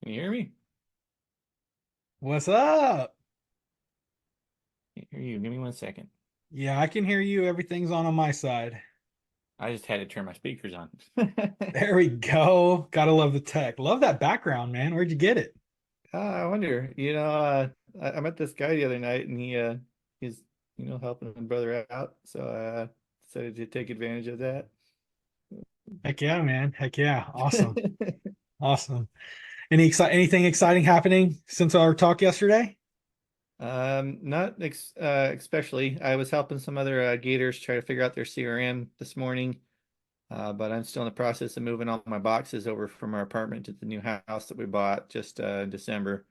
Can you hear me? What's up? Can you hear you. Give me 1 second. Yeah, I can hear you. Everything's on my side. I just had to turn my speakers on. There we go. Gotta love the tech. Love that background, man. Where'd you get it? I wonder, I met this guy the other night and he's, helping a brother out. So decided to take advantage of that. Heck yeah, man. Heck yeah. Awesome. Awesome. Anything exciting happening since our talk yesterday? Not ex especially. I was helping some other Gators try to figure out their CRM this morning. But I'm still in the process of moving all my boxes over from our apartment to the new house that we bought just in December.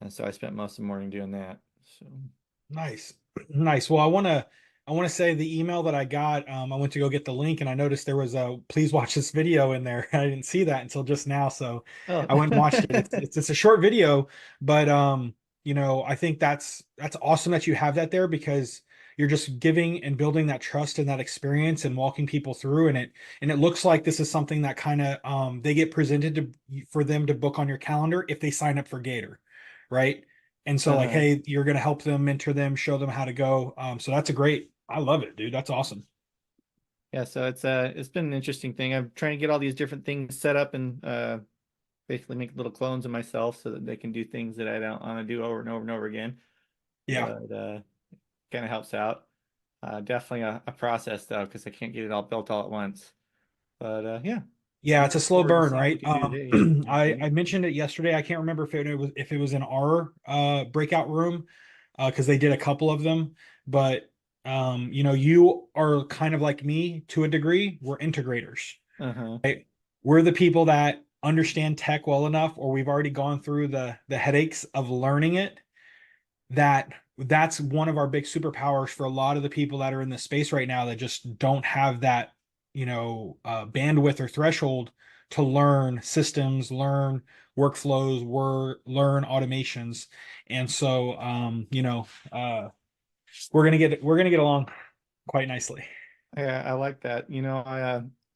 And so I spent most of the morning doing that. So, Nice. Nice. Well, I want to say the email that I got, I went to go get the link and I noticed there was a please watch this video in there. I didn't see that until just now, so oh, I went and watched it. It's a short video, but I think that's awesome that you have that there because you're just giving and building that trust and that experience and walking people through and it looks like this is something that kind of they get presented to for them to book on your calendar if they sign up for Gator, right? And so like, uh-huh. hey, you're gonna help them, mentor them, show them how to go. So that's a great. I love it, dude. That's awesome. Yeah, so it's been an interesting thing. I'm trying to get all these different things set up and basically make little clones of myself so that they can do things that I don't want to do over and over and over again. Yeah, But kind of helps out. Definitely a process though, because I can't get it all built all at once. But yeah, yeah. It's a looking slow forward to burn, seeing what we right? can do today. I mentioned it yesterday. I can't remember if it was in our breakout room because they did a couple of them, but you are kind of like me to a degree. We're integrators. Uh-huh. Right? We're the people that understand tech well enough, or we've already gone through the headaches of learning it that's one of our big superpowers for a lot of the people that are in the space right now that just don't have that bandwidth or threshold to learn systems, learn workflows, learn automations. And so we're gonna get along quite nicely. Yeah, I like that.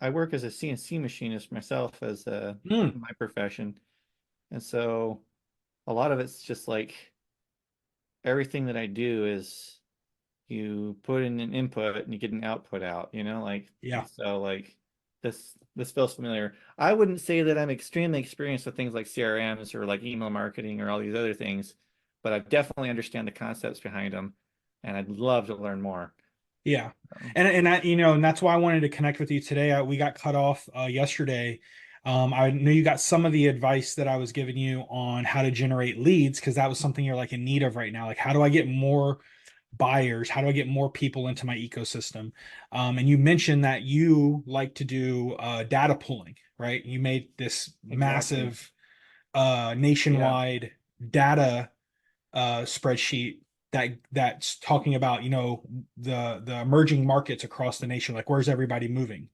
I work as a CNC machinist myself as Mm, my profession. And so a lot of it's just like everything that I do is you put in an input and you get an output out, yeah. so like this feels familiar. I wouldn't say that I'm extremely experienced with things like CRMs or like email marketing or all these other things, but I definitely understand the concepts behind them and I'd love to learn more. Yeah. So, And that's why I wanted to connect with you today. We got cut off yesterday. I knew you got some of the advice that I was giving you on how to generate leads because that was something you're like in need of right now. Like, how do I get more buyers? How do I get more people into my ecosystem? And you mentioned that you like to do data pulling, right? You made this exactly. massive Yeah, nationwide data spreadsheet that's talking about the emerging markets across the nation, like where's everybody moving.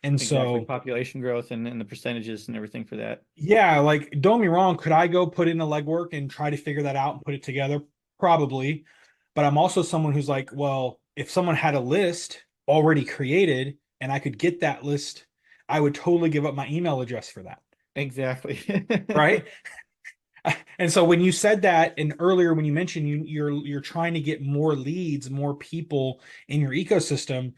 And exactly. so Population growth and the percentages and everything for that. yeah, like don't get me wrong, could I go put in the legwork and try to figure that out and put it together? Probably. But I'm also someone who's like, well, if someone had a list already created and I could get that list, I would totally give up my email address for that, Exactly. right? And so when you said that, and earlier when you mentioned you're trying to get more leads, more people in your ecosystem,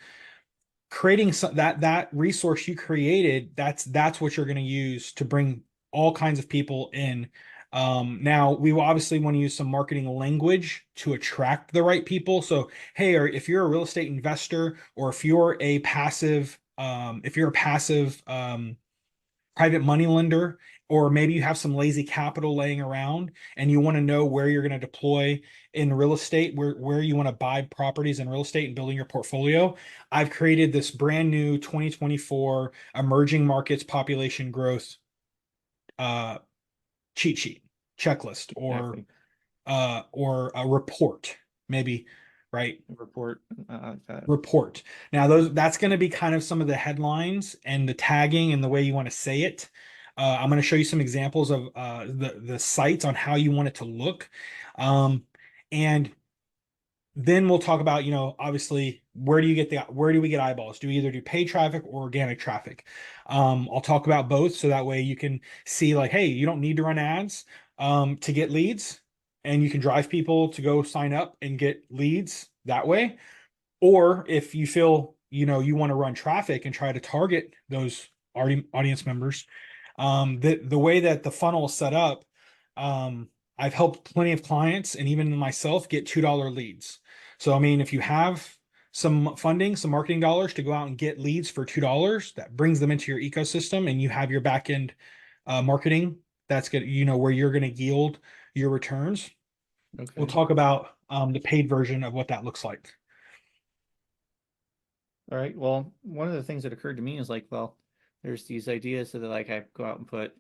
creating that resource you created, that's what you're going to use to bring all kinds of people in. Now we will obviously want to use some marketing language to attract the right people. So, hey, or if you're a real estate investor, or if you're a passive private money lender, or maybe you have some lazy capital laying around and you want to know where you're going to deploy in real estate, where you want to buy properties in real estate and building your portfolio. I've created this brand new 2024 emerging markets population growth uh, cheat sheet, checklist, or Exactly. or a report, maybe, right? Report like that. Report. Now, that's going to be kind of some of the headlines and the tagging and the way you want to say it. I'm going to show you some examples of the sites on how you want it to look. And then we'll talk about, obviously, where do we get eyeballs? Do we either do paid traffic or organic traffic? I'll talk about both so that way you can see like, hey, you don't need to run ads to get leads, and you can drive people to go sign up and get leads that way. Or if you feel, you want to run traffic and try to target those audience members, the way that the funnel is set up, I've helped plenty of clients and even myself get $2 leads. So, I mean, if you have some funding, some marketing dollars to go out and get leads for $2, that brings them into your ecosystem, and you have your back end marketing, that's good, where you're going to yield your returns. Okay. We'll talk about the paid version of what that looks like. All right. Well, one of the things that occurred to me is like, well, there's these ideas that like I go out and put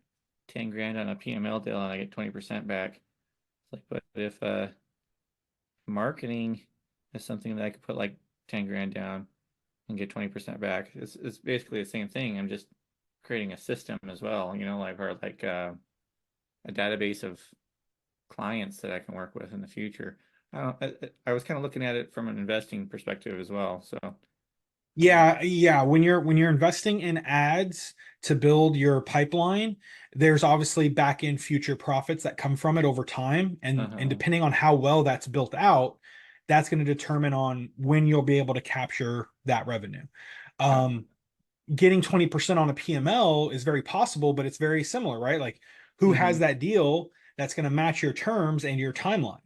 10 grand on a PML deal and I get 20% back. It's like, but if marketing is something that I could put like 10 grand down and get 20% back, it's basically the same thing. I'm just creating a system as well, like or like a database of clients that I can work with in the future. I was kind of looking at it from an investing perspective as well. So Yeah. When you're investing in ads to build your pipeline, there's obviously back end future profits that come from it over time. And depending on how well that's built out, that's going to determine on when you'll be able to capture that revenue. Getting 20% on a PML is very possible, but it's very similar, right? Like who has that deal that's going to match your terms and your timeline,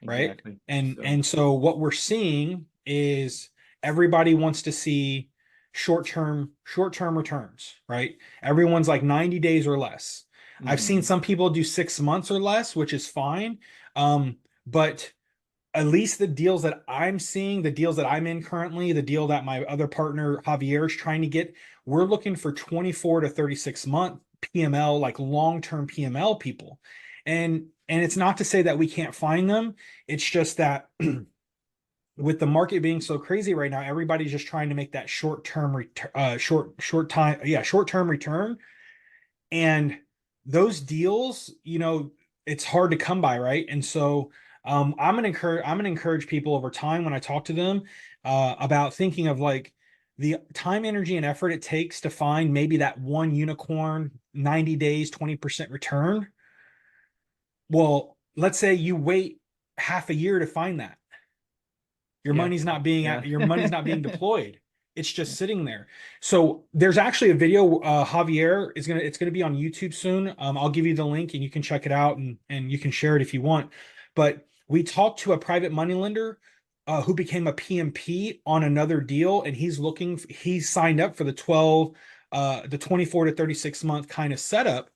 right? Exactly. And so what we're seeing is everybody wants to see short-term returns, right? Everyone's like 90 days or less. I've seen some people do 6 months or less, which is fine. But at least the deals that I'm seeing, the deals that I'm in currently, the deal that my other partner Javier is trying to get, we're looking for 24 to 36 month PML, like long-term PML people. And it's not to say that we can't find them. It's just that with the market being so crazy right now, everybody's just trying to make that short-term short-term return. And those deals, it's hard to come by, right? And so I'm gonna encourage people over time when I talk to them about thinking of like the time, energy, and effort it takes to find maybe that one unicorn, 90 days, 20% return. Well, let's say you wait half a year to find that. Your money's not being deployed. It's just sitting there. So there's actually a video. Javier it's gonna be on YouTube soon. I'll give you the link and you can check it out and you can share it if you want. But we talked to a private money lender who became a PMP on another deal, and he's signed up for the 24 to 36 month kind of setup.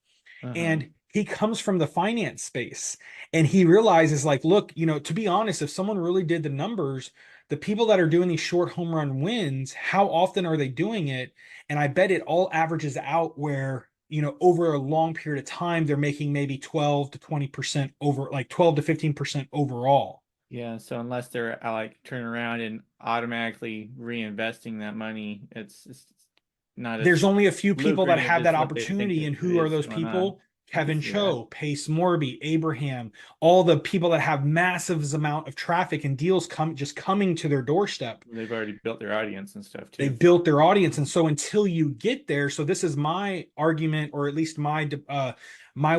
And he comes from the finance space, and he realizes like, look, to be honest, if someone really did the numbers, the people that are doing these short home run wins, how often are they doing it? And I bet it all averages out where, over a long period of time, they're making maybe 12 to 20% over, like 12 to 15% overall. Yeah, so unless they're like turning around and automatically reinvesting that money, it's not as There's only a few people that lucrative have as that what they think opportunity, it and who are is those going on. people? I can Kevin see that. Cho, Pace Morby, Abraham, all the people that have massive amount of traffic and deals coming to their doorstep. They've already built their audience and stuff They too. built their audience, and so until you get there, so this is my argument, or at least my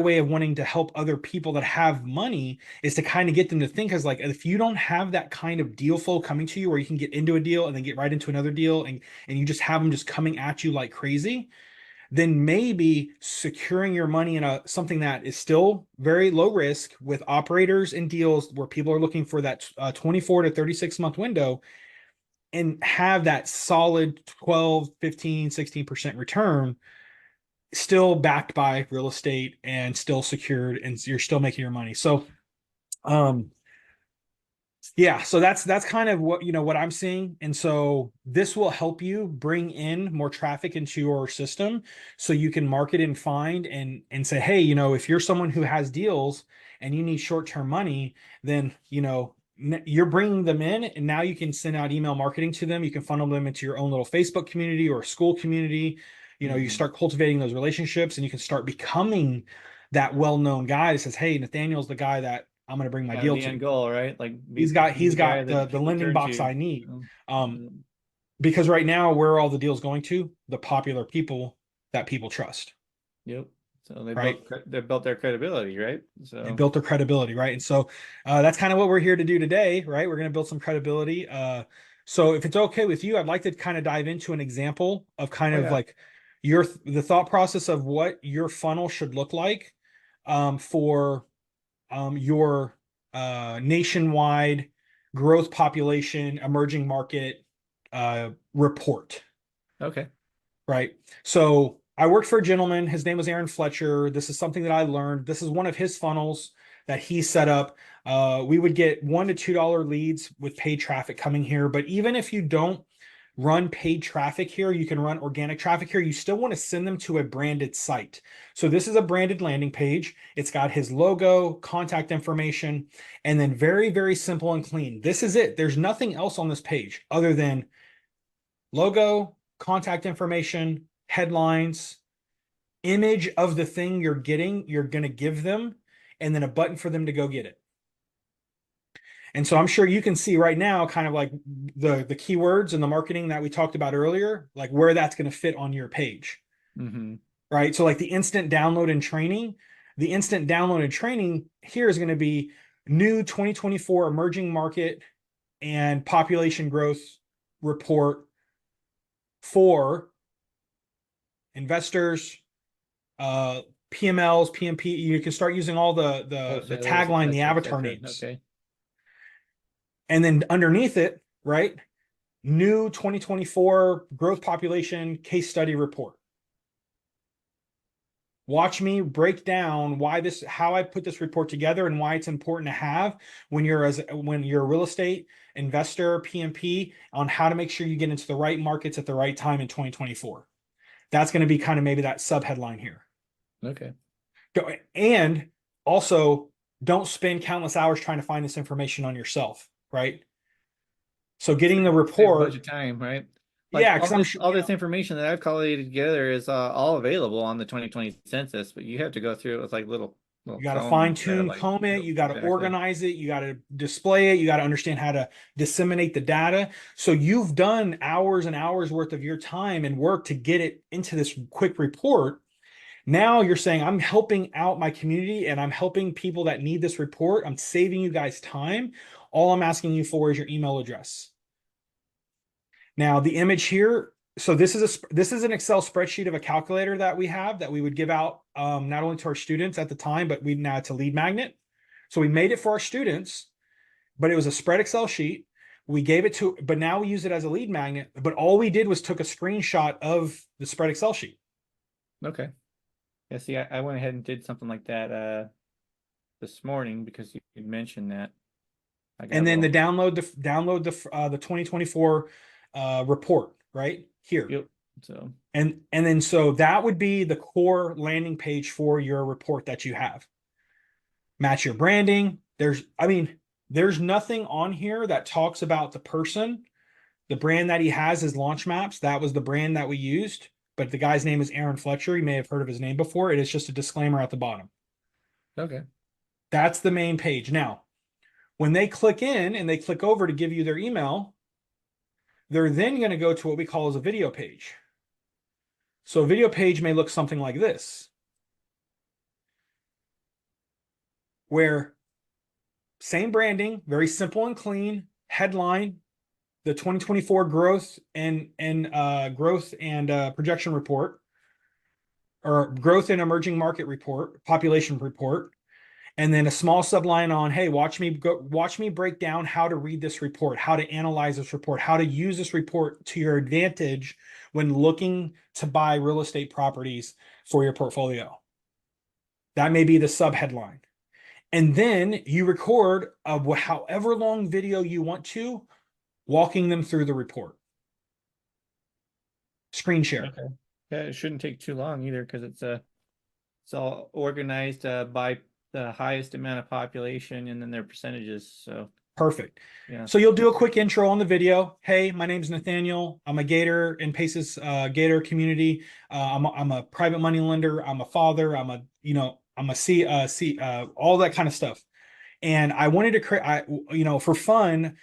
way of wanting to help other people that have money, is to kind of get them to think as like, if you don't have that kind of deal flow coming to you where you can get into a deal and then get right into another deal, and you just have them just coming at you like crazy, then maybe securing your money in something that is still very low risk with operators and deals where people are looking for that 24 to 36 month window, and have that solid 12, 15, 16% return, still backed by real estate and still secured, and you're still making your money. So yeah, so that's kind of what I'm seeing. And so this will help you bring in more traffic into your system so you can market and find and say, hey, if you're someone who has deals and you need short-term money, then you're bringing them in, and now you can send out email marketing to them. You can funnel them into your own little Facebook community or school community. You start cultivating those relationships, and you can start becoming that well-known guy that says, hey, Nathaniel's the guy that I'm going to bring my Kind of deal the to. end goal, right? Like He's be the guy got that the people lending turn box to. I need. So, Um, because right now, where are all the deals going to? The popular people that people trust, yep. So right? they built their credibility, right? They So built their credibility, right? And so that's kind of what we're here to do today, right? We're going to build some credibility. So if it's okay with you, I'd like to kind of dive into an example of kind oh of yeah. like the thought process of what your funnel should look like for your nationwide growth population emerging market report, Okay. right? So I worked for a gentleman. His name was Aaron Fletcher. This is something that I learned. This is one of his funnels that he set up. We would get $1 to $2 leads with paid traffic coming here. But even if you don't run paid traffic here, you can run organic traffic here. You still want to send them to a branded site. So this is a branded landing page. It's got his logo, contact information, and then very, very simple and clean. This is it. There's nothing else on this page other than logo, contact information, headlines, image of the thing you're going to give them, and then a button for them to go get it. And so I'm sure you can see right now kind of like the keywords and the marketing that we talked about earlier, like where that's going to fit on your page. Mm-hmm. Right? So like the instant download and training, here is going to be new 2024 emerging market and population growth report for investors, PMLs, PMP. You can start using all the Wholesalers, et tagline, the cetera, et avatar cetera. names. Okay. And then underneath it, right? New 2024 growth population case study report. Watch me break down how I put this report together and why it's important to have when you're a real estate investor, PMP, on how to make sure you get into the right markets at the right time in 2024. That's going to be kind of maybe that sub headline here. Okay. And also, don't spend countless hours trying to find this information on yourself, right? So getting the Save a bunch report, of time, right? Like yeah, because I'm sure, all this information that I've collated together is all available on the 2020 census, but you have to go through it with like little you got to combs fine and try to tune, like, comb it, yep, you got to exactly. organize it, you got to display it, you got to understand how to disseminate the data. So you've done hours and hours worth of your time and work to get it into this quick report. Now you're saying, I'm helping out my community and I'm helping people that need this report. I'm saving you guys time. All I'm asking you for is your email address. Now the image here, so this is an Excel spreadsheet of a calculator that we have that we would give out not only to our students at the time, but we now it's a lead magnet. So we made it for our students, but it was a spread Excel sheet. We gave it to, but now we use it as a lead magnet. But all we did was took a screenshot of the spread Excel sheet. Okay. Yeah, see, I went ahead and did something like that this morning because you mentioned that. I got And a then the little the 2024 report right here. yep. So And then so that would be the core landing page for your report that you have. Match your branding. There's nothing on here that talks about the person. The brand that he has is Launch Maps. That was the brand that we used, but the guy's name is Aaron Fletcher. You may have heard of his name before. It is just a disclaimer at the bottom. okay. That's the main page. Now, when they click in and they click over to give you their email, they're then going to go to what we call as a video page. So a video page may look something like this, where same branding, very simple and clean, headline, the 2024 growth and projection report, or growth and emerging market report, population report, and then a small subline on, hey, watch me break down how to read this report, how to analyze this report, how to use this report to your advantage when looking to buy real estate properties for your portfolio. That may be the sub headline. And then you record a however long video you want to, walking them through the report. Screen share. Okay. Yeah, it shouldn't take too long either because it's all organized by the highest amount of population and then their percentages. So Perfect. yeah. So you'll do a quick intro on the video. Hey, my name's Nathaniel. I'm a Gator and Paces Gator community. I'm a private money lender. I'm a father. I'm a all that kind of stuff. And I wanted to create, for fun,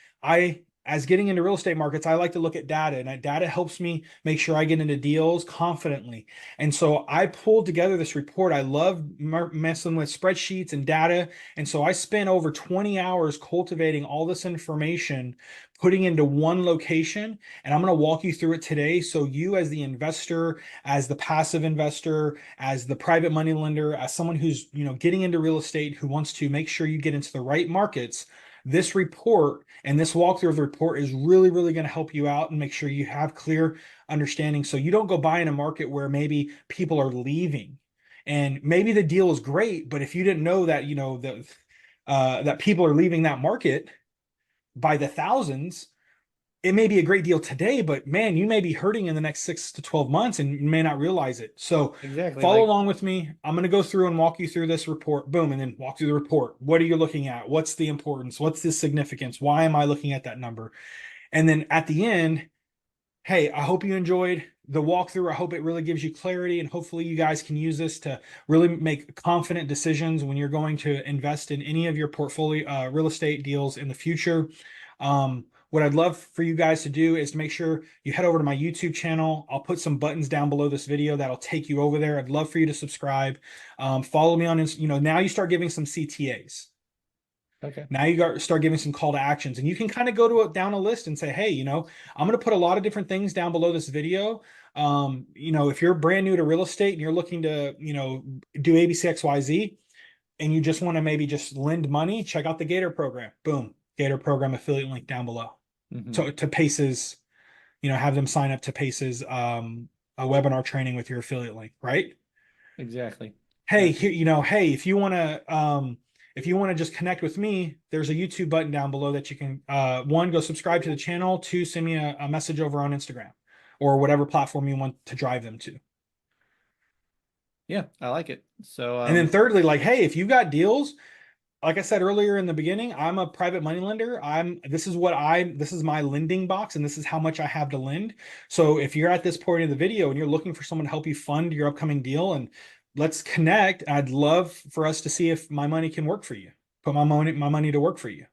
as getting into real estate markets, I like to look at data, and that data helps me make sure I get into deals confidently. And so I pulled together this report. I love messing with spreadsheets and data. And so I spent over 20 hours cultivating all this information, putting into one location. And I'm going to walk you through it today. So you, as the investor, as the passive investor, as the private money lender, as someone who's, getting into real estate, who wants to make sure you get into the right markets, this report and this walkthrough of the report is really, really going to help you out and make sure you have clear understanding, so you don't go buy in a market where maybe people are leaving, and maybe the deal is great, but if you didn't know that, that people are leaving that market by the thousands, it may be a great deal today, but man, you may be hurting in the next 6 to 12 months and you may not realize it. So Exactly. follow Like along with me. I'm going to go through and walk you through this report. Boom. And then walk through the report. What are you looking at? What's the importance? What's the significance? Why am I looking at that number? And then at the end, hey, I hope you enjoyed the walkthrough. I hope it really gives you clarity, and hopefully you guys can use this to really make confident decisions when you're going to invest in any of your portfolio real estate deals in the future. What I'd love for you guys to do is to make sure you head over to my YouTube channel. I'll put some buttons down below this video that'll take you over there. I'd love for you to subscribe. Follow me on, now you start giving some CTAs. okay. Now you start giving some call to actions, and you can kind of go down a list and say, hey, I'm going to put a lot of different things down below this video. If you're brand new to real estate and you're looking to, do ABCXYZ, and you just want to maybe just lend money, check out the Gator program. Boom. Gator program affiliate link down below. Hmm. To Pace's, have them sign up to Pace's a webinar training with your affiliate link, right? Exactly. Hey, That's here, hey, if you want to just connect with me, there's a YouTube button down below that you can one, go subscribe to the channel, two, send me a message over on Instagram or whatever platform you want to drive them to. yeah, I like it. So And then thirdly, like, hey, if you've got deals, like I said earlier in the beginning, I'm a private money lender. This is my lending box, and this is how much I have to lend. So if you're at this point of the video and you're looking for someone to help you fund your upcoming deal, and let's connect, I'd love for us to see if my money can work for you. Put my money to work for you.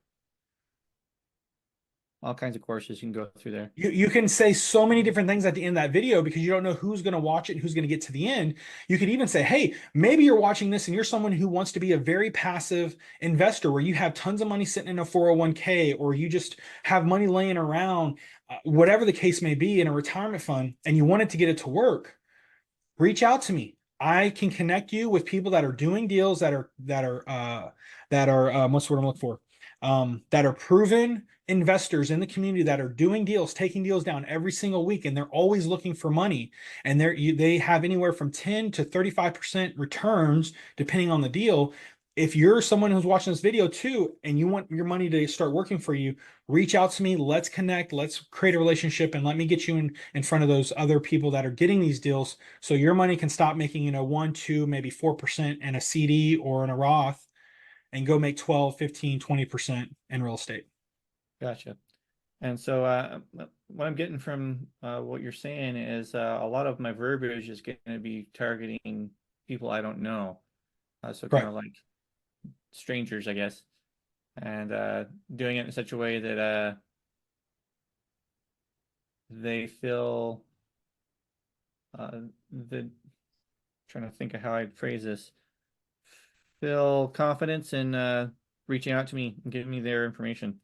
all kinds of courses you can go through there. You can say so many different things at the end of that video because you don't know who's going to watch it and who's going to get to the end. You could even say, hey, maybe you're watching this and you're someone who wants to be a very passive investor where you have tons of money sitting in a 401k, or you just have money laying around, whatever the case may be, in a retirement fund, and you wanted to get it to work. Reach out to me. I can connect you with people that are doing deals what's the word I'm looking for? That are proven investors in the community that are doing deals, taking deals down every single week, and they're always looking for money. And they have anywhere from 10 to 35% returns depending on the deal. If you're someone who's watching this video too, and you want your money to start working for you, reach out to me. Let's connect. Let's create a relationship, and let me get you in front of those other people that are getting these deals, so your money can stop making 1, 2, maybe 4% in a CD or in a Roth, and go make 12, 15, 20% in real estate. Gotcha. And so what I'm getting from what you're saying is a lot of my verbiage is going to be targeting people I don't know. So kind Right. of like strangers, I guess, and doing it in such a way that they feel the trying to think of how I'd phrase this, feel confidence in reaching out to me and giving me their information.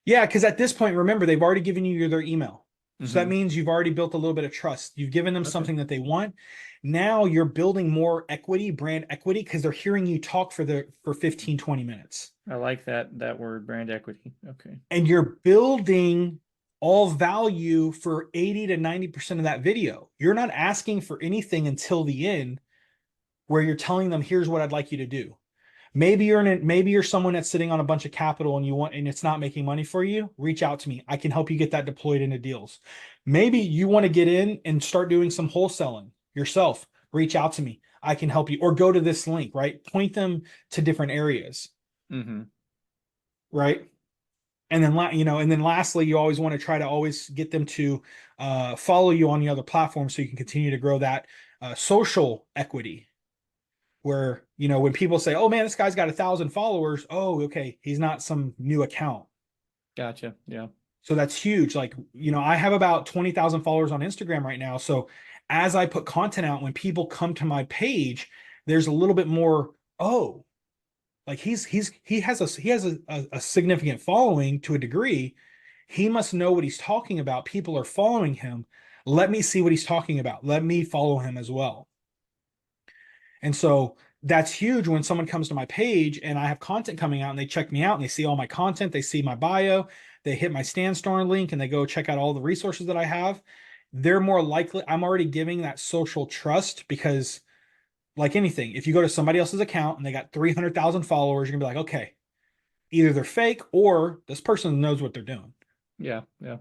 Yeah, because at this point, remember, they've already given you their email. So that Hmm. means you've already built a little bit of trust. You've given them Okay. something that they want. Now you're building more equity, brand equity, because they're hearing you talk for 15, 20 minutes. I like that word, brand equity. Okay. And you're building all value for 80 to 90% of that video. You're not asking for anything until the end, where you're telling them, here's what I'd like you to do. Maybe you're someone that's sitting on a bunch of capital and it's not making money for you. Reach out to me. I can help you get that deployed into deals. Maybe you want to get in and start doing some wholesaling yourself. Reach out to me. I can help you, or go to this link, right? Point them to different areas, Hmm. right? And then lastly, you always want to try to always get them to follow you on the other platforms, so you can continue to grow that social equity. where, when people say, oh man, this guy's got 1,000 followers. Oh, okay. He's not some new account. Gotcha. Yeah. So that's huge. Like, I have about 20,000 followers on Instagram right now. So as I put content out, when people come to my page, there's a little bit more, oh, like he has a significant following to a degree. He must know what he's talking about. People are following him. Let me see what he's talking about. Let me follow him as well. And so that's huge when someone comes to my page and I have content coming out and they check me out and they see all my content, they see my bio, they hit my Stand link and they go check out all the resources that I have. They're more likely, I'm already giving that social trust because, like anything, if you go to somebody else's account and they got 300,000 followers, you're gonna be like, okay, either they're fake or this person knows what they're doing. Yeah. Yeah.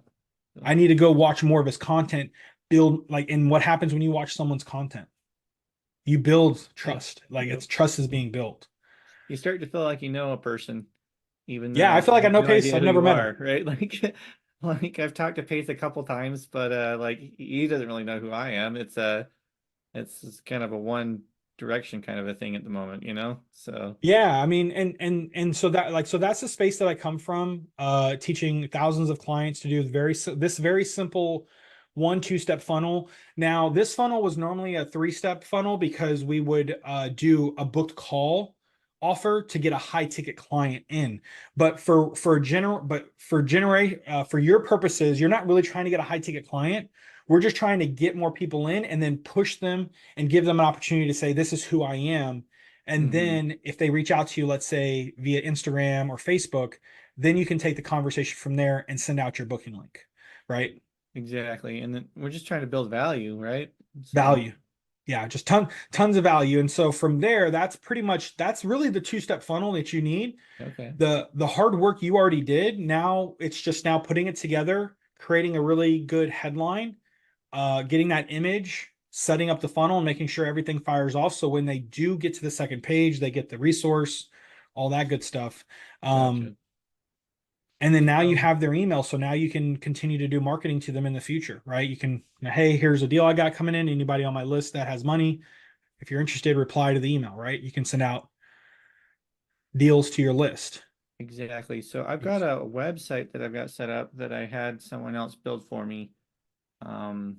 I need to go watch more of his content, build like, and what happens when you watch someone's content? You build trust. Like, Yep. it's trust is being built. You start to feel like you know a person, even Yeah, I though feel they like I have know no Pace. idea I've who never you met him. are, right? Like I've talked to Pace a couple times, but like he doesn't really know who I am. It's kind of a one direction kind of a thing at the moment, you know? So Yeah, I mean, and so that's the space that I come from, teaching thousands of clients to do this very simple 1-2 step funnel. Now, this funnel was normally a 3-step funnel because we would do a booked call offer to get a high ticket client in. But for your purposes, you're not really trying to get a high ticket client. We're just trying to get more people in and then push them and give them an opportunity to say, this is who I am. And mhm, then if they reach out to you, let's say via Instagram or Facebook, then you can take the conversation from there and send out your booking link, right? exactly. And then we're just trying to build value, right? So Value. Yeah, just tons of value. And so from there, that's really the 2-step funnel that you need. okay. The hard work you already did. Now it's just now putting it together, creating a really good headline, getting that image, setting up the funnel, and making sure everything fires off. So when they do get to the second page, they get the resource, all that good stuff. Um, Gotcha. and then now you So have their email. So now you can continue to do marketing to them in the future, right? You can, hey, here's a deal I got coming in. Anybody on my list that has money, if you're interested, reply to the email, right? You can send out deals to your list. exactly. So I've got Yes. a website that I've got set up that I had someone else build for me. Um,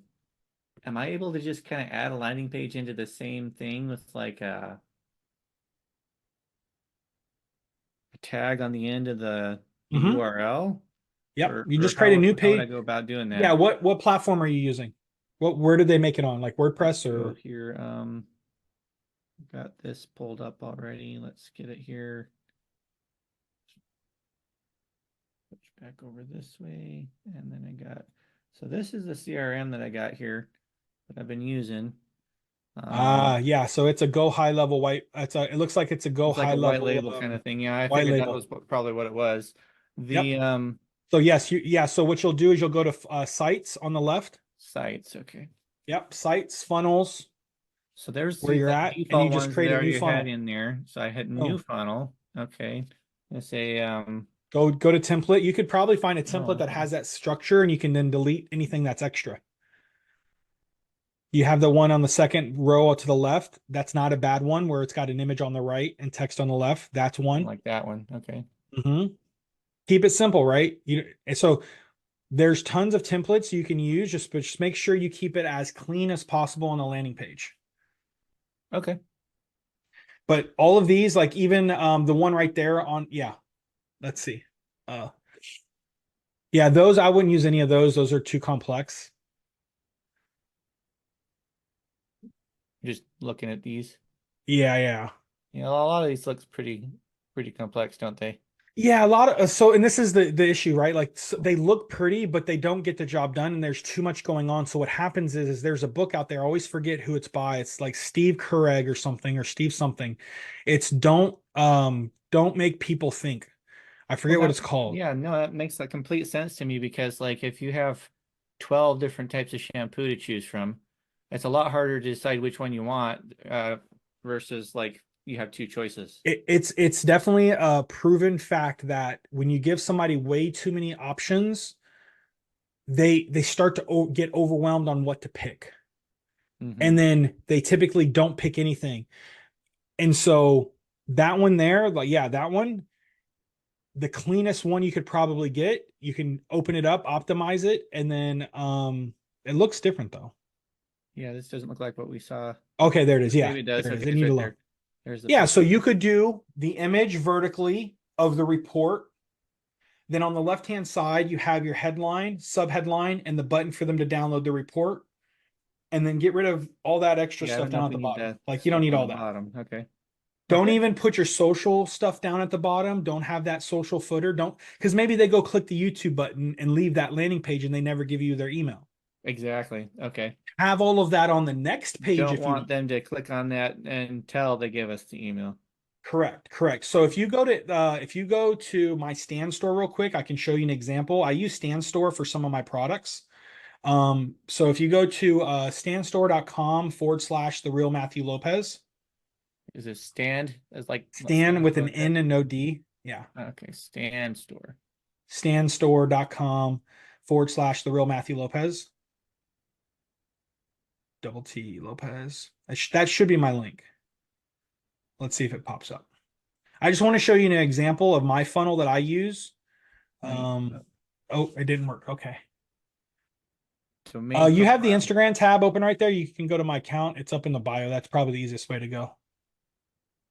am I able to just kind of add a landing page into the same thing with like a tag on the end of the Mm-hmm. URL? Yep. Or You or just create a new how would I page. go about doing Yeah. that? What platform are you using? Where did they make it on? Like Let's WordPress go or? here. Got this pulled up already. Let's get it here. Switch back over this way. And then I got, so this is the CRM that I got here that I've been using. Yeah. So it's a Go high level white. It looks like it's a Go It's like high a white level label kind of thing. Yeah, I white figured that label. was probably what it was. Yep. The So yes, yeah. So what you'll do is you'll go to sites on the left. sites, okay. Yep. Sites, funnels, So there's where the you're at, and you default just ones that create I a new already had funnel. in there. So I had new Oh, funnel. Okay. Let's say go to template. You could probably find a oh, template that okay. has that structure, and you can then delete anything that's extra. You have the one on the second row to the left. That's not a bad one, where it's got an image on the right and text on the left. That's I one. like that one. Okay. Mhm. Keep it simple, right? So there's tons of templates you can use. Just make sure you keep it as clean as possible on the landing page. Okay. But all of these, like even the one right there on, yeah, let's see. Uh, yeah, those I wouldn't use any of those. Those are too complex. Just looking at these. Yeah, yeah. You know, a lot of these looks pretty complex, don't they? Yeah, a lot of so, and this is the issue, right? Like they look pretty, but they don't get the job done, and there's too much going on. So what happens is there's a book out there. I always forget who it's by. It's like Steve Careg or something, or Steve something. It's don't make people think. I Well, forget what that, it's called. yeah, no, that makes like complete sense to me because like if you have 12 different types of shampoo to choose from, it's a lot harder to decide which one you want, versus like you have two choices. It's definitely a proven fact that when you give somebody way too many options, they start to get overwhelmed on what to pick, and Mm-hmm. then they typically don't pick anything. And so that one there, like, yeah, that one, the cleanest one you could probably get. You can open it up, optimize it, and then it looks different though. Yeah, this doesn't look like what we saw. Okay, there it is. Yeah, Maybe it does. there it Okay, is. I it's need to right look. there. There's the Yeah, so picture. you could do the image vertically of the report. Then on the left-hand side, you have your headline, subheadline, and the button for them to download the report. And then get rid of all that extra Yeah, I stuff don't know down if at we the need bottom. that Like you don't stuff need on the all that. bottom. Okay. Don't Okay. even put your social stuff down at the bottom. Don't have that social footer. Don't, because maybe they go click the YouTube button and leave that landing page and they never give you their email. Exactly. Okay. Have all of that on the next page Don't if you want want. them to click on that until they give us the email. Correct, correct. So if you go to my Stand Store real quick, I can show you an example. I use Stand Store for some of my products. So if you go to standstore.com/the real Matthew Lopez, Is it stand? It's like Stan stand with store an like that. N and no D. Yeah. Okay, stand store. Standstore.com/the real Matthew Lopez. Double T Lopez. That should be my link. Let's see if it pops up. I just want to show you an example of my funnel that I use. Main. Oh, it didn't work. Okay. So main You have the profile. Instagram tab open right there. You can go to my account. It's up in the bio. That's probably the easiest way to go.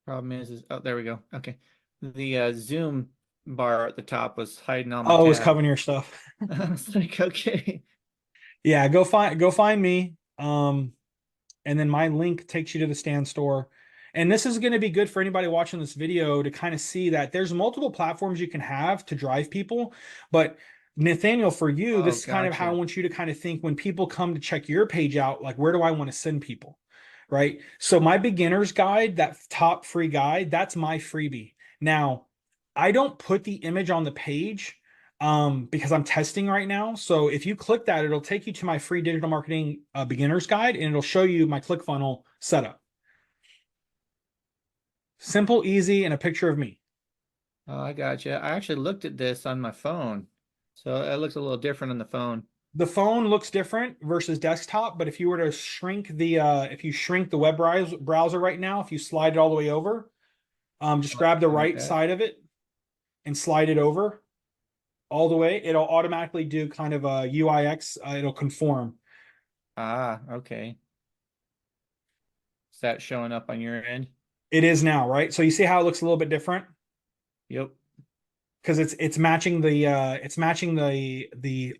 Problem is oh, there we go. Okay. The Zoom bar at the top was hiding all my Oh, it was tabs. covering your stuff. I was like, okay. Yeah, go find me. And then my link takes you to the Stand Store. And this is going to be good for anybody watching this video to kind of see that there's multiple platforms you can have to drive people. But Nathaniel, for you, Oh, this is kind of how I gotcha. want you to kind of think when people come to check your page out, like, where do I want to send people? Right. So my beginner's guide, that top free guide, that's my freebie. Now, I don't put the image on the page because I'm testing right now. So if you click that, it'll take you to my free digital marketing beginner's guide, and it'll show you my ClickFunnels setup. Simple, easy, and a picture of me. Oh, I gotcha. I actually looked at this on my phone. So it looks a little different on the phone. The phone looks different versus desktop, but if you were to shrink if you shrink the web browser right now, if you slide it all the way over, just grab the Like right that. side of it and slide it over all the way. It'll automatically do kind of a UIX. It'll conform. Ah, okay. Is that showing up on your end? It is now, right? So you see how it looks a little bit different Yep. because it's matching the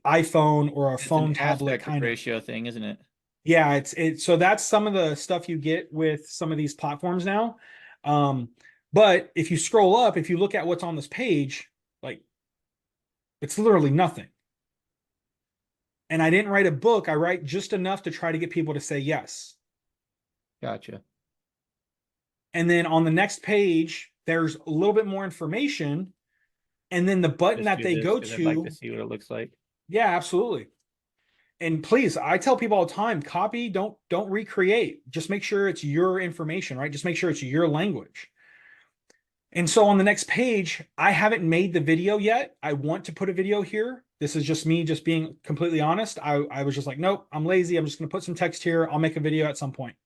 iPhone or a It's an phone tablet aspect kind of. ratio thing, isn't it? Yeah, so that's some of the stuff you get with some of these platforms now. Um, but if you scroll up, if you look at what's on this page, like, it's literally nothing. And I didn't write a book. I write just enough to try to get people to say yes. Gotcha. And then on the next page, there's a little bit more information. And then the button Just that do they this go because I'd like to to, see what it looks like. yeah, absolutely. And please, I tell people all the time, copy, don't recreate. Just make sure it's your information, right? Just make sure it's your language. And so on the next page, I haven't made the video yet. I want to put a video here. This is just me just being completely honest. I was just like, nope, I'm lazy. I'm just going to put some text here. I'll make a video at some point.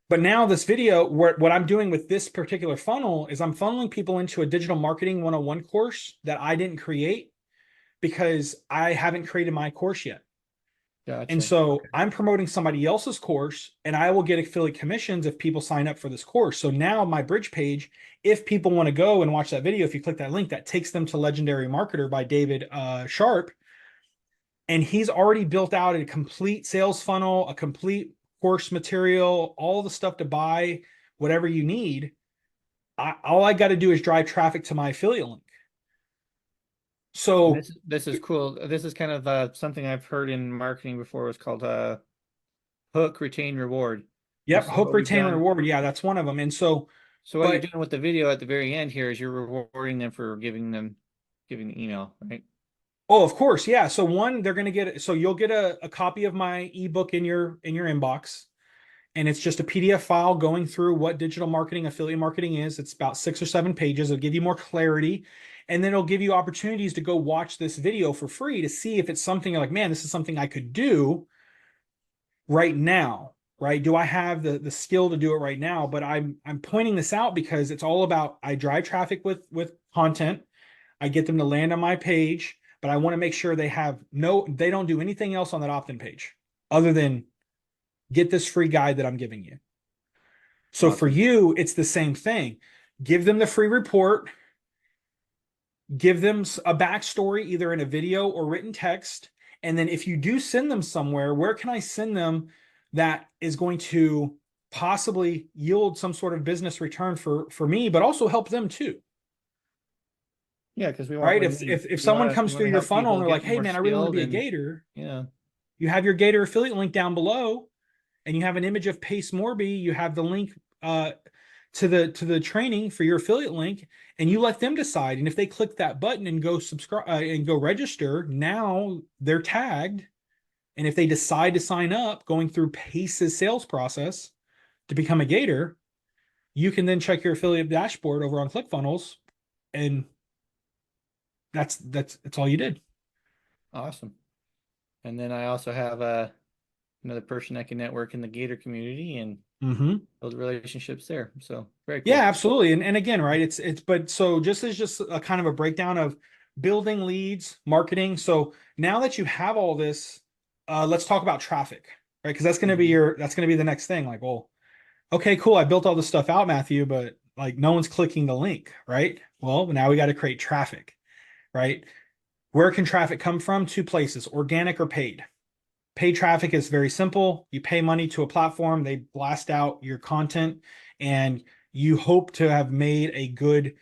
But now this video, what I'm doing with this particular funnel is I'm funneling people into a digital marketing 101 course that I didn't create because I haven't created my course yet. And Gotcha. so Okay. I'm promoting somebody else's course, and I will get affiliate commissions if people sign up for this course. So now my bridge page, if people want to go and watch that video, if you click that link, that takes them to Legendary Marketer by David Sharp. And he's already built out a complete sales funnel, a complete course material, all the stuff to buy, whatever you need. All I got to do is drive traffic to my affiliate link. And So, this is cool. This is kind of something I've heard in marketing before. It's called hook, retain, reward. And yep, so hook, what we've retain, done, reward. Yeah, that's one of them. And so, so what you're but doing with the video at the very end here is you're rewarding them for giving the email, right? oh, of course, yeah. So one, they're gonna get so you'll get a copy of my ebook in your inbox, and it's just a PDF file going through what digital marketing, affiliate marketing is. It's about 6 or 7 pages. It'll give you more clarity, and then it'll give you opportunities to go watch this video for free to see if it's something you're like, man, this is something I could do right now. right? Do I have the skill to do it right now? But I'm pointing this out because it's all about, I drive traffic with content. I get them to land on my page, but I want to make sure they don't do anything else on that opt-in page other than get this free guide that I'm giving you. So for Awesome. you, it's the same thing. Give them the free report, give them a backstory, either in a video or written text. And then if you do send them somewhere, where can I send them that is going to possibly yield some sort of business return for me, but also help them too? Yeah, because we want Right? win-win. If We someone want to comes through your help funnel and people they're like, get hey more man, I really want to skilled be a and Gator, yeah. you have your Gator affiliate link down below, and you have an image of Pace Morby, you have the link to the training for your affiliate link, and you let them decide. And if they click that button and go subscribe and go register, now they're tagged. And if they decide to sign up, going through Pace's sales process to become a Gator, you can then check your affiliate dashboard over on ClickFunnels, and that's all you did. Awesome. And then I also have another person I can network in the Gator community and Mm-hmm. build relationships there. So very Yeah, cool. absolutely. And again, right, it's but so just a kind of a breakdown of building leads, marketing. So now that you have all this, let's talk about traffic, right? Because Mhm. that's gonna be the next thing. Like, well, okay, cool. I built all this stuff out, Matthew, but like no one's clicking the link, right? Well, now we got to create traffic, right? Where can traffic come from? Two places, organic or paid. Paid traffic is very simple. You pay money to a platform, they blast out your content, and you hope to have made a good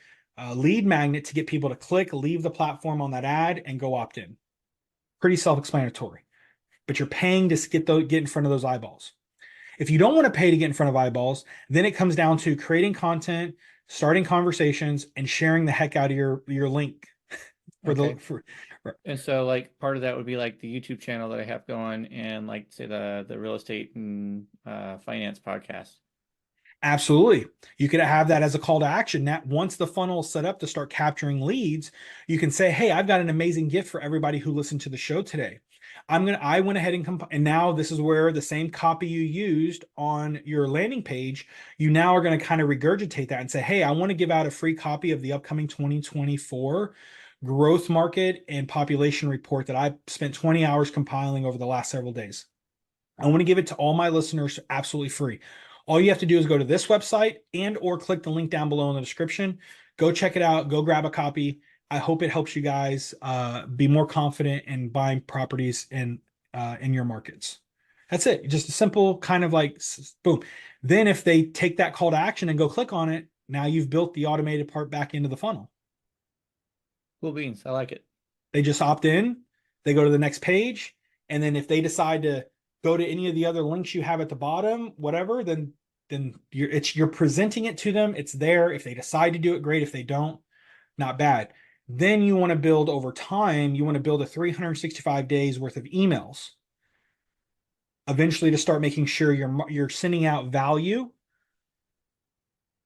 lead magnet to get people to click, leave the platform on that ad, and go opt in. Pretty self-explanatory. But you're paying to get in front of those eyeballs. If you don't want to pay to get in front of eyeballs, then it comes down to creating content, starting conversations, and sharing the heck out of your link for the Okay. for And so like part of that would be like the YouTube channel that I have going and like say the real estate and finance podcast. Absolutely. You could have that as a call to action. That once the funnel is set up to start capturing leads, you can say, "Hey, I've got an amazing gift for everybody who listened to the show today. I went ahead and now this is where the same copy you used on your landing page, you now are going to kind of regurgitate that and say, "Hey, I want to give out a free copy of the upcoming 2024 growth market and population report that I spent 20 hours compiling over the last several days. I want to give it to all my listeners absolutely free. All you have to do is go to this website and or click the link down below in the description. Go check it out. Go grab a copy. I hope it helps you guys be more confident in buying properties in your markets. That's it. Just a simple kind of like boom. Then if they take that call to action and go click on it, now you've built the automated part back into the funnel. Cool beans. I like it. They just opt in, they go to the next page, and then if they decide to go to any of the other links you have at the bottom, whatever, then you're presenting it to them. It's there. If they decide to do it, great. If they don't, not bad. Then you want to build over time. You want to build a 365 days worth of emails. Eventually, to start making sure you're sending out value.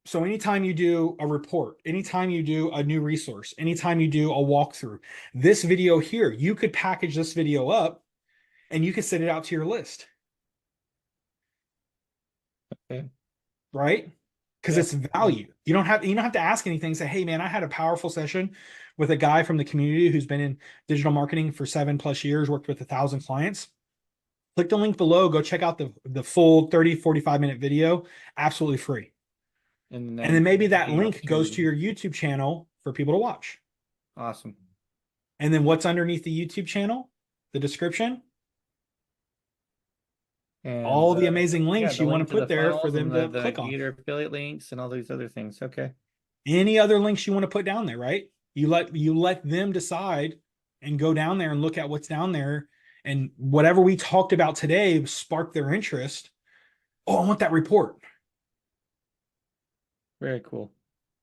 So anytime you do a report, anytime you do a new resource, anytime you do a walkthrough, this video here, you could package this video up and you could send it out to your list, Okay. right? Because Yeah. it's Yeah. value. You don't have to ask anything. Say, hey man, I had a powerful session with a guy from the community who's been in digital marketing for 7+ years, worked with 1,000 clients. Click the link below, go check out the full 30, 45-minute video, absolutely free. And And then then maybe that the link goes to opportunity. your YouTube channel for people to watch. Awesome. And then what's underneath the YouTube channel? The description, And all the amazing yeah, links the you want link to to the put there for funnels them and to the click on. Gator affiliate links and all these other things. Okay. Any other links you want to put down there, right? You let them decide and go down there and look at what's down there, and whatever we talked about today sparked their interest. Oh, I want that report. Very cool.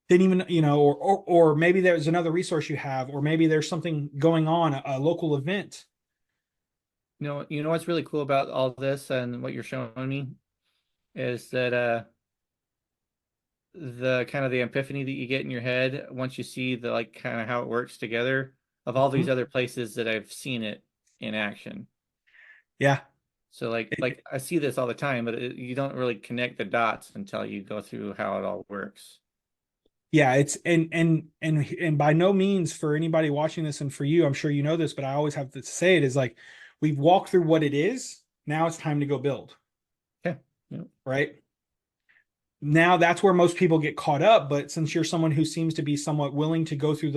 Didn't even, or maybe there's another resource you have, or maybe there's something going on, a local event. You know what's really cool about all this and what you're showing me is that the kind of the epiphany that you get in your head once you see the like kind of how it works together of all these Mhm. other places that I've seen it in action. Yeah. So like I see this all the time, but you don't really connect the dots until you go through how it all works. Yeah, it's and by no means for anybody watching this and for you, I'm sure you know this, but I always have to say it is like we've walked through what it is. Now it's time to go build, Yeah. Yeah. right? Now that's where most people get caught up, but since you're someone who seems to be somewhat willing to go through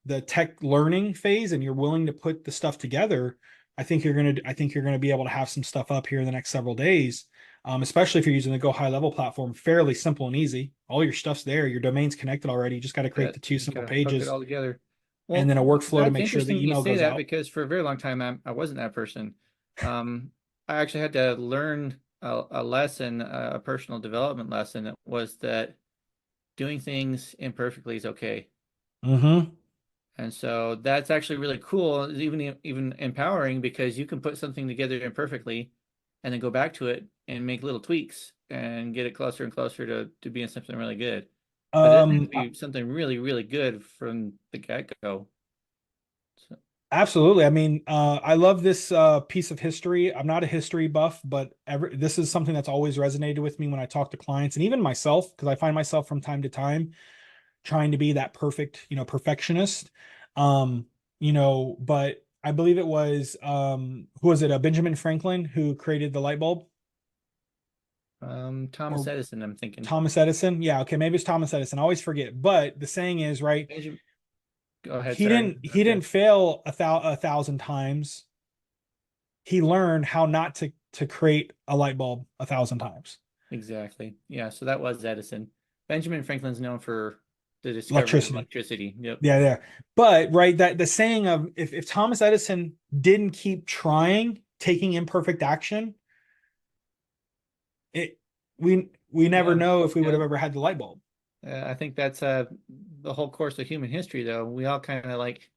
the tech learning phase and you're willing to put the stuff together, I think you're gonna be able to have some stuff up here in the next several days. Especially if you're using the Go High Level platform, fairly simple and easy. All your stuff's there. Your domain's connected already. You just got to create the That two you simple gotta hook it pages all together. and Well, then a workflow to that's make sure the interesting you email say goes that out. because for a very long time I wasn't that person. I actually had to learn a lesson, a personal development lesson that was that doing things imperfectly is okay. Mm-hmm. And so that's actually really cool, even empowering because you can put something together imperfectly and then go back to it and make little tweaks and get it closer and closer to being something really good. But it doesn't have to Um, be something really, really good from the get-go. So, Absolutely. I mean, I love this piece of history. I'm not a history buff, but this is something that's always resonated with me when I talk to clients and even myself, because I find myself from time to time trying to be that perfect, perfectionist. Um, but I believe it was who was it? Benjamin Franklin who created the light bulb, Thomas or Edison, I'm thinking. Thomas Edison. Yeah, okay, maybe it's Thomas Edison. I always forget. But the saying is, right, Benjamin, go ahead, he sorry. didn't he didn't fail a thousand times. He learned how not to create a light bulb a thousand times. Exactly. Yeah, so that was Edison. Benjamin Franklin's known for the discovery of Electricity. electricity. Yep. Yeah, yeah. But right, that the saying of if Thomas Edison didn't keep trying, taking imperfect action, it we never Yeah. know if we would Yeah. have ever had the light bulb. I think that's the whole course of human history, though. We all kind of like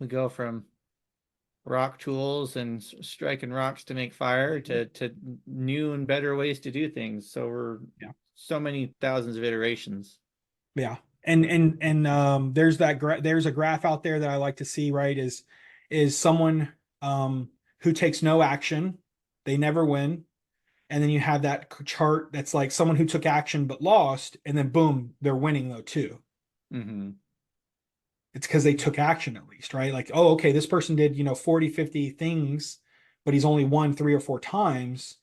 we go from rock tools and striking rocks to make fire to new and better ways to do things. So we're Yeah. so many thousands of iterations. Yeah. And there's there's a graph out there that I like to see, right? Is someone who takes no action, they never win. And then you have that chart that's like someone who took action but lost, and then boom, they're winning though too. Hmm. It's because they took action at least, right? Like, oh, okay, this person did, 40, 50 things, but he's only won 3 or 4 times.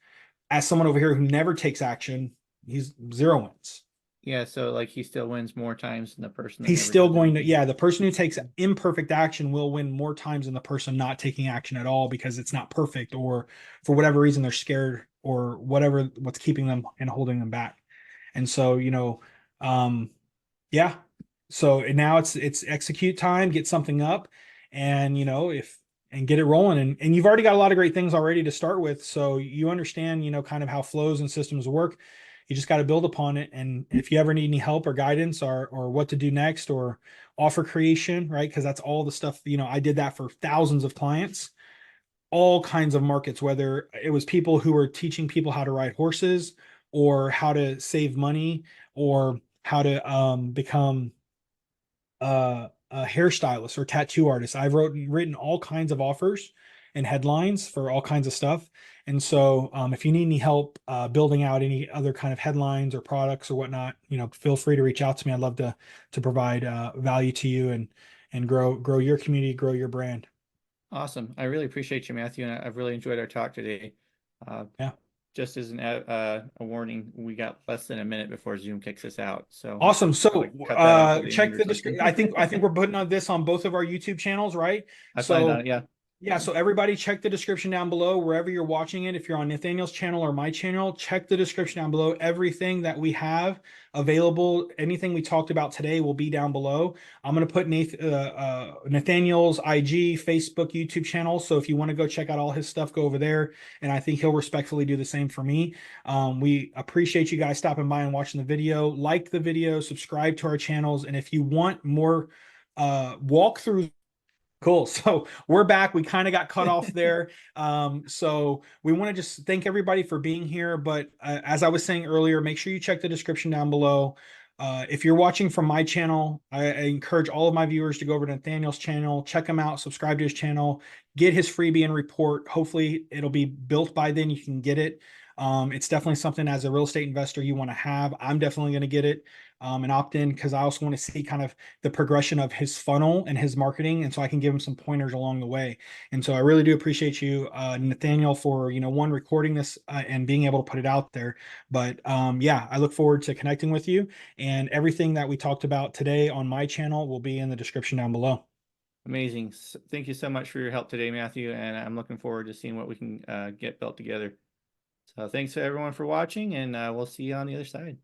As someone over here who never takes action, he's 0 wins. Yeah, so like he still wins more times than the person that He's never still does going to, anything. yeah, the person who takes imperfect action will win more times than the person not taking action at all because it's not perfect, or for whatever reason they're scared, or whatever what's keeping them and holding them back. And so, um, yeah. So now it's execute time, get something up, and if and get it rolling. And you've already got a lot of great things already to start with. So you understand, kind of how flows and systems work. You just got to build upon it. And if you ever need any help or guidance, or what to do next, or offer creation, right? Because that's all the stuff, I did that for thousands of clients, all kinds of markets, whether it was people who were teaching people how to ride horses, or how to save money, or how to become a hairstylist or tattoo artist. I've written all kinds of offers and headlines for all kinds of stuff. And so, if you need any help building out any other kind of headlines or products or whatnot, feel free to reach out to me. I'd love to provide value to you, and grow your community, grow your brand. Awesome. I really appreciate you, Matthew, and I've really enjoyed our talk today. Uh, Yeah. just as a warning, we got less than a minute before Zoom kicks us out, so I Awesome. like So cut that off at the end check or the something. description. I think we're putting on this on both of our YouTube channels, right? I planned on So it, yeah. yeah, so everybody check the description down below wherever you're watching it. If you're on Nathaniel's channel or my channel, check the description down below. Everything that we have available, anything we talked about today will be down below. I'm going to put Nathaniel's IG, Facebook, YouTube channel. So if you want to go check out all his stuff, go over there. And I think he'll respectfully do the same for me. We appreciate you guys stopping by and watching the video. Like the video, subscribe to our channels. And if you want more walkthroughs, cool. So we're back. We kind of got cut off there. So we want to just thank everybody for being here. But as I was saying earlier, make sure you check the description down below. If you're watching from my channel, I encourage all of my viewers to go over to Nathaniel's channel, check him out, subscribe to his channel, get his freebie and report. Hopefully it'll be built by then. You can get it. It's definitely something as a real estate investor you want to have. I'm definitely going to get it and opt in because I also want to see kind of the progression of his funnel and his marketing. And so I can give him some pointers along the way. And so I really do appreciate you, Nathaniel, for, one, recording this and being able to put it out there. But yeah, I look forward to connecting with you. And everything that we talked about today on my channel will be in the description down below. Amazing. Thank you so much for your help today, Matthew. And I'm looking forward to seeing what we can get built together. So thanks to everyone for watching, and we'll see you on the other side.